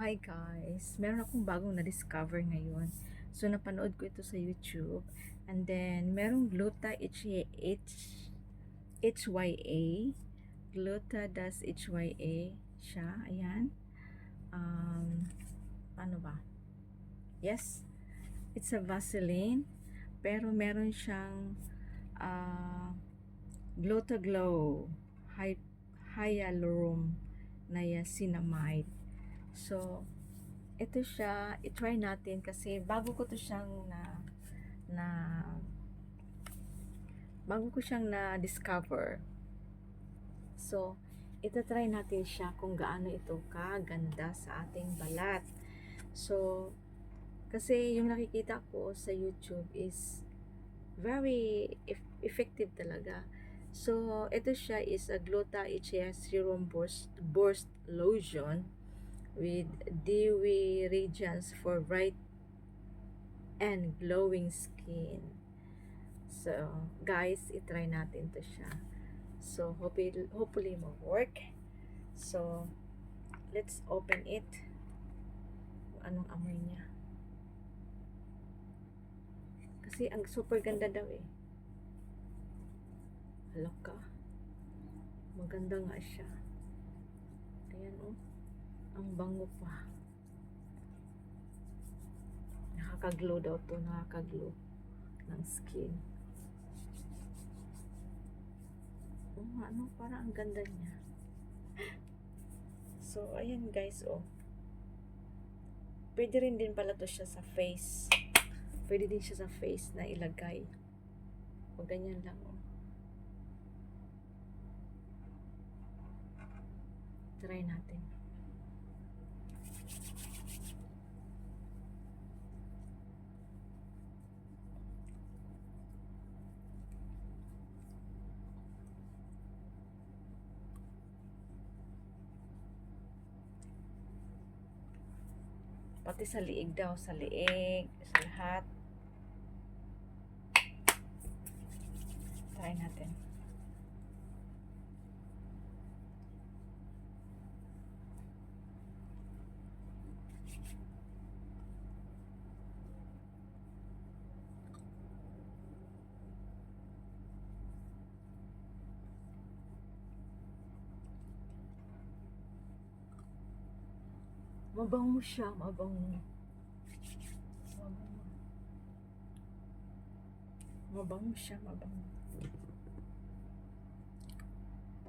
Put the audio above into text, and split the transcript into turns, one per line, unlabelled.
Hi guys! Meron akong bagong na-discover ngayon. So, napanood ko ito sa YouTube. And then, merong Gluta HYA. Gluta das HYA siya. Ayan. Ano ba? Yes. It's a Vaseline. Pero meron siyang Gluta Glow Hyaluronicinamide. So, ito siya, i-try natin kasi bago ko to siyang na bago ko siyang na-discover. So, ito-try natin siya kung gaano ito kaganda sa ating balat. So, kasi yung nakikita ko sa YouTube is very effective talaga. So, ito siya is a Gluta HA Serum Burst Lotion with dewy radiance for bright and glowing skin. So, guys, itry natin to siya. So, hopefully mag-work. So, let's open it. Anong amoy niya? Kasi ang super ganda daw eh. Halaka. Maganda nga siya. Ayan oh. Ang bango pa. Nakaka-glow daw to. Nakaka-glow ng skin. Ano, parang ang ganda niya. So, ayan guys, oh. Pwede rin din pala to siya sa face. Pwede din siya sa face na ilagay. O ganyan lang, oh. Try natin. Pati sa liig daw, sa liig, sa lahat. Try natin. Mabango siya, mabango. Mabango siya, mabango.